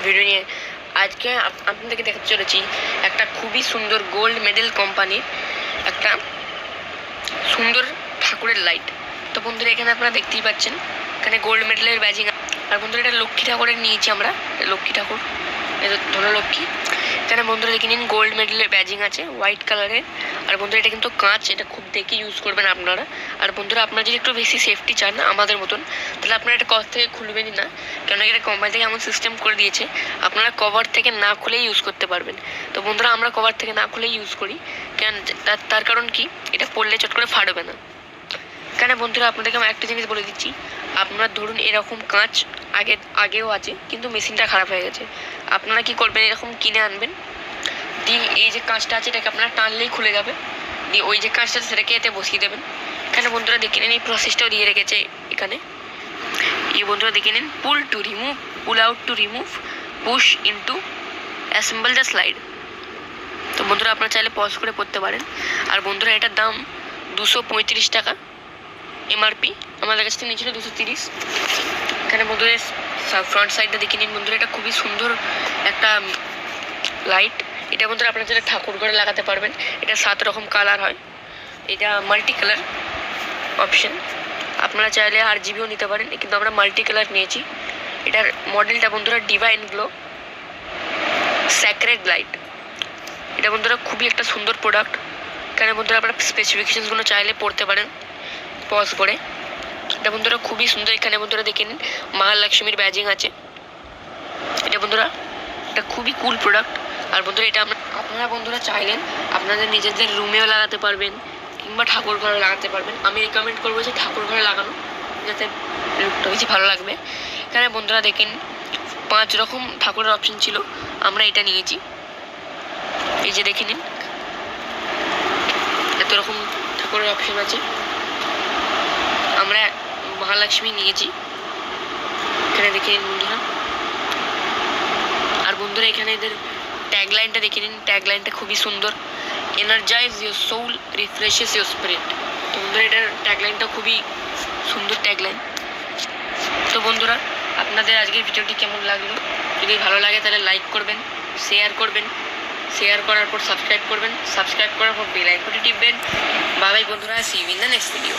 Video নিয়ে আজকে আপনাদেরকে দেখাতে চলেছি একটা খুবই সুন্দর গোল্ড মেডেল কোম্পানির একটা সুন্দর ঠাকুরের লাইট। তো বন্ধুরা এখানে আপনারা দেখতেই পাচ্ছেন এখানে গোল্ড মেডেলের ব্যাজিং। আর বন্ধুরা এটা লক্ষ্মী ঠাকুরের নিয়েছি আমরা, লক্ষ্মী ঠাকুর, এটা ধনলক্ষ্মী। এখানে বন্ধুরা দেখে নিন গোল্ড মেডেলের ব্যাজিং আছে হোয়াইট কালারের। আর বন্ধুরা এটা কিন্তু কাঁচ, এটা খুব দেখে ইউজ করবেন আপনারা। আর বন্ধুরা আপনারা যদি একটু বেশি সেফটি চান আমাদের মতন, তাহলে আপনারা এটা কভার থেকে খুলবেনই না, কেননা এটা কোম্পানি থেকে এমন সিস্টেম করে দিয়েছে আপনারা কভার থেকে না খুলেই ইউজ করতে পারবেন। তো বন্ধুরা আমরা কভার থেকে না খুলেই ইউজ করি, কেন তার কারণ কি, এটা পড়লে চট করে ফাটবে না। এখানে বন্ধুরা আপনাদেরকে আমি একটা জিনিস বলে দিচ্ছি, আপনার ধরুন এরকম কাঁচ আগেও আছে কিন্তু মেশিনটা খারাপ হয়ে গেছে, আপনারা কি করবেন, এরকম কিনে আনবেন, দিয়ে এই যে কাঁচটা আছে এটাকে আপনারা টানলেই খুলে যাবে, দিয়ে ওই যে কাঁচটা সেটাকে এতে বসিয়ে দেবেন। এখানে বন্ধুরা দেখে নিন এই প্রসেসটাও দিয়ে রেখেছে এখানে। এই বন্ধুরা দেখে নিন, pull to remove, pull out to remove, push into assemble the slide. তো বন্ধুরা আপনারা চাইলে পজ করে পড়তে পারেন। আর বন্ধুরা এটার দাম 235 টাকা এমআরপি, আমাদের কাছ থেকে নিয়েছিল 230। এখানে বন্ধুরা ফ্রন্ট সাইডটা দেখে নিন বন্ধুরা, এটা খুবই সুন্দর একটা লাইট। এটা বন্ধুরা আপনারা চাইলে ঠাকুর ঘরে লাগাতে পারবেন। এটা 7 রকম কালার হয়, এটা মাল্টি কালার অপশন, আপনারা চাইলে RGBও নিতে পারেন, কিন্তু আমরা মাল্টি কালার নিয়েছি। এটার মডেলটা বন্ধুরা ডিভাইন গ্লো স্যাক্রেড লাইট। এটা বন্ধুরা খুবই একটা সুন্দর প্রোডাক্ট। এখানে বন্ধুরা আপনারা স্পেসিফিকেশনসগুলো চাইলে পড়তে পারেন পজ করে। এটা বন্ধুরা খুবই সুন্দর। এখানে বন্ধুরা দেখে নিন মহালক্ষ্মীর ব্যাজিং আছে। এটা বন্ধুরা এটা খুবই কুল প্রোডাক্ট। আর বন্ধুরা এটা আপনারা বন্ধুরা চাইলেন আপনাদের নিজেদের রুমেও লাগাতে পারবেন কিংবা ঠাকুর ঘরে লাগাতে পারবেন। আমি রেকমেন্ড করবো যে ঠাকুর ঘরে লাগানো, যাতে লুকটা বেশি ভালো লাগবে। এখানে বন্ধুরা দেখেন 5 রকম ঠাকুরের অপশন ছিল, আমরা এটা নিয়েছি। এই যে দেখে নিন এত রকম ঠাকুরের অপশন আছে, আমরা মহালক্ষ্মী নিয়েছি। এখানে দেখে নিন বন্ধুরা। আর বন্ধুরা এখানে এদের ট্যাগলাইনটা দেখে নিন, ট্যাগলাইনটা খুবই সুন্দর, energize your soul refreshes your spirit. তো বন্ধুরা এটার ট্যাগলাইনটা খুবই সুন্দর ট্যাগলাইন। তো বন্ধুরা আপনাদের আজকের ভিডিওটি কেমন লাগলো, যদি ভালো লাগে তাহলে লাইক করবেন, শেয়ার করবেন, শেয়ার করার পর সাবস্ক্রাইব করবেন, সাবস্ক্রাইব করার পর বেল আইকনটি টিপবেন। বাই বাই বন্ধুরা, see you in the next video.